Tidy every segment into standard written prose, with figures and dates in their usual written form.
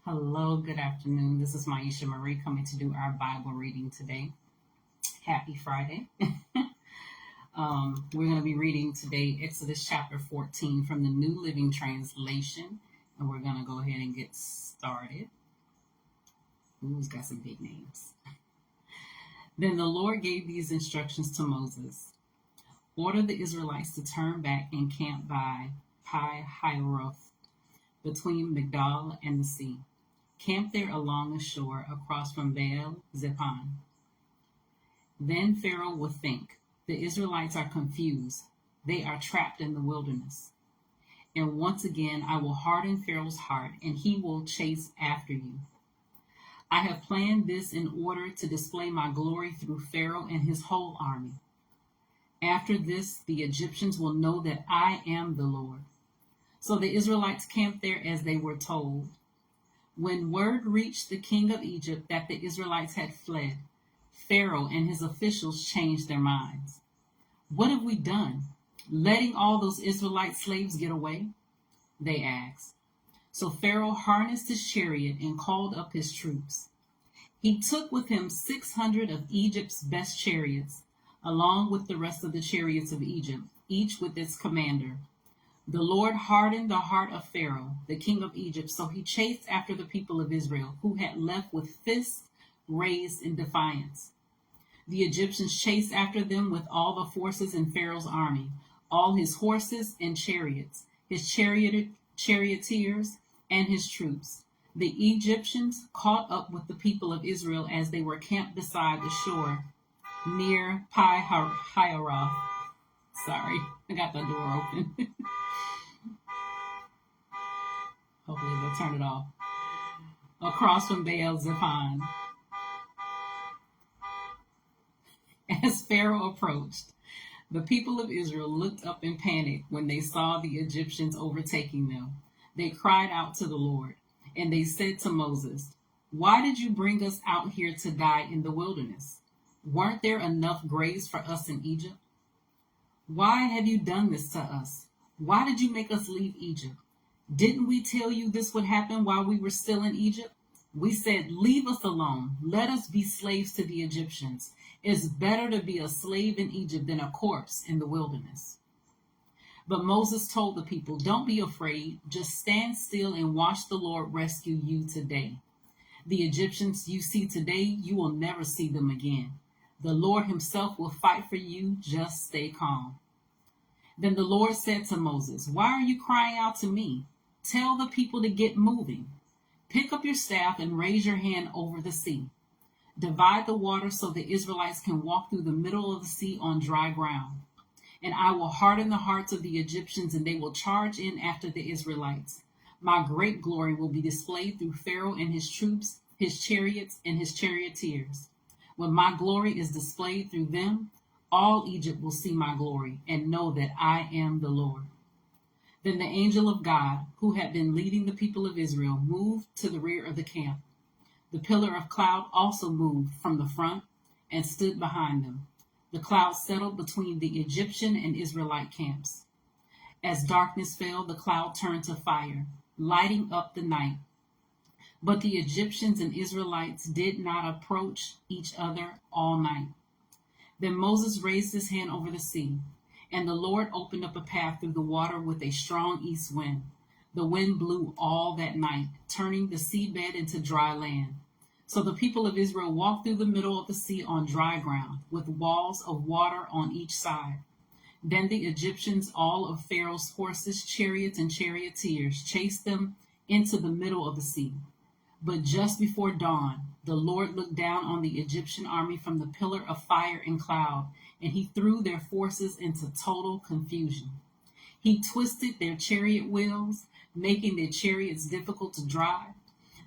Hello, good afternoon. This is Myesha Marie coming to do our Bible reading today. Happy Friday. We're going to be reading today Exodus chapter 14 from the New Living Translation, and we're going to go ahead and get started. Who's got some big names? Then the Lord gave these instructions to Moses. Order the Israelites to turn back and camp by Pi-Hahiroth, between Migdal and the sea. Camp there along the shore across from Baal Zephon. Then Pharaoh will think, the Israelites are confused. They are trapped in the wilderness. And once again, I will harden Pharaoh's heart, and he will chase after you. I have planned this in order to display my glory through Pharaoh and his whole army. After this, the Egyptians will know that I am the Lord. So the Israelites camped there as they were told. When word reached the king of Egypt that the Israelites had fled, Pharaoh and his officials changed their minds. What have we done? Letting all those Israelite slaves get away? They asked. So Pharaoh harnessed his chariot and called up his troops. He took with him 600 of Egypt's best chariots, along with the rest of the chariots of Egypt, each with its commander. The Lord hardened the heart of Pharaoh, the king of Egypt, so he chased after the people of Israel, who had left with fists raised in defiance. The Egyptians chased after them with all the forces in Pharaoh's army, all his horses and chariots, his charioteers, and his troops. The Egyptians caught up with the people of Israel as they were camped beside the shore near Pi-Hahiroth. Sorry, I got the door open. Hopefully they'll turn it off. Across from Baal Zephon. As Pharaoh approached, the people of Israel looked up in panic when they saw the Egyptians overtaking them. They cried out to the Lord, and they said to Moses, "Why did you bring us out here to die in the wilderness? Weren't there enough graves for us in Egypt? Why have you done this to us? Why did you make us leave Egypt? Didn't we tell you this would happen while we were still in Egypt? We said, leave us alone. Let us be slaves to the Egyptians. It's better to be a slave in Egypt than a corpse in the wilderness." But Moses told the people, "Don't be afraid. Just stand still and watch the Lord rescue you today. The Egyptians you see today, you will never see them again. The Lord himself will fight for you. Just stay calm." Then the Lord said to Moses, "Why are you crying out to me? Tell the people to get moving. Pick up your staff and raise your hand over the sea. Divide the water so the Israelites can walk through the middle of the sea on dry ground. And I will harden the hearts of the Egyptians, and they will charge in after the Israelites. My great glory will be displayed through Pharaoh and his troops, his chariots, and his charioteers. When my glory is displayed through them, all Egypt will see my glory and know that I am the Lord." Then the angel of God, who had been leading the people of Israel, moved to the rear of the camp. The pillar of cloud also moved from the front and stood behind them. The cloud settled between the Egyptian and Israelite camps. As darkness fell, the cloud turned to fire, lighting up the night. But the Egyptians and Israelites did not approach each other all night. Then Moses raised his hand over the sea, and the Lord opened up a path through the water with a strong east wind. The wind blew all that night, turning the seabed into dry land. So the people of Israel walked through the middle of the sea on dry ground, with walls of water on each side. Then the Egyptians, all of Pharaoh's horses, chariots, and charioteers, chased them into the middle of the sea. But just before dawn, the Lord looked down on the Egyptian army from the pillar of fire and cloud, and he threw their forces into total confusion. He twisted their chariot wheels, making their chariots difficult to drive.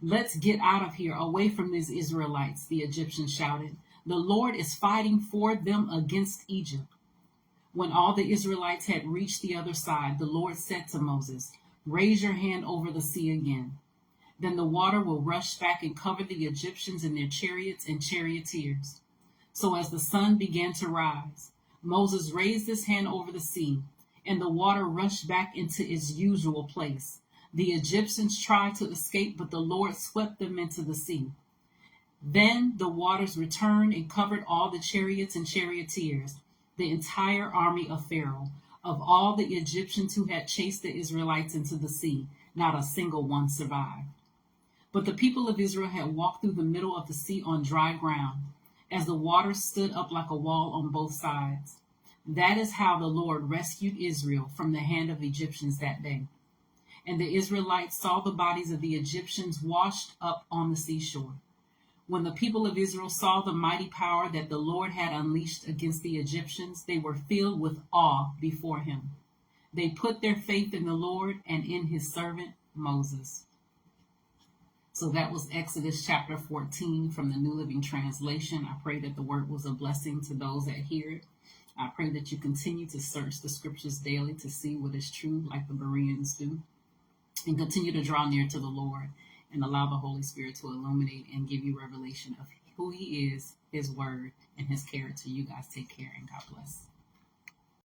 "Let's get out of here, away from these Israelites," the Egyptians shouted. "The Lord is fighting for them against Egypt." When all the Israelites had reached the other side, the Lord said to Moses, "Raise your hand over the sea again. Then the water will rush back and cover the Egyptians and their chariots and charioteers." So as the sun began to rise, Moses raised his hand over the sea, and the water rushed back into its usual place. The Egyptians tried to escape, but the Lord swept them into the sea. Then the waters returned and covered all the chariots and charioteers, the entire army of Pharaoh. Of all the Egyptians who had chased the Israelites into the sea, not a single one survived. But the people of Israel had walked through the middle of the sea on dry ground, as the waters stood up like a wall on both sides. That is how the Lord rescued Israel from the hand of Egyptians that day. And the Israelites saw the bodies of the Egyptians washed up on the seashore. When the people of Israel saw the mighty power that the Lord had unleashed against the Egyptians, they were filled with awe before him. They put their faith in the Lord and in his servant Moses. So that was Exodus chapter 14 from the New Living Translation. I pray that the word was a blessing to those that hear it. I pray that you continue to search the scriptures daily to see what is true, like the Bereans do, and continue to draw near to the Lord and allow the Holy Spirit to illuminate and give you revelation of who he is, his word, and his character. You guys take care and God bless.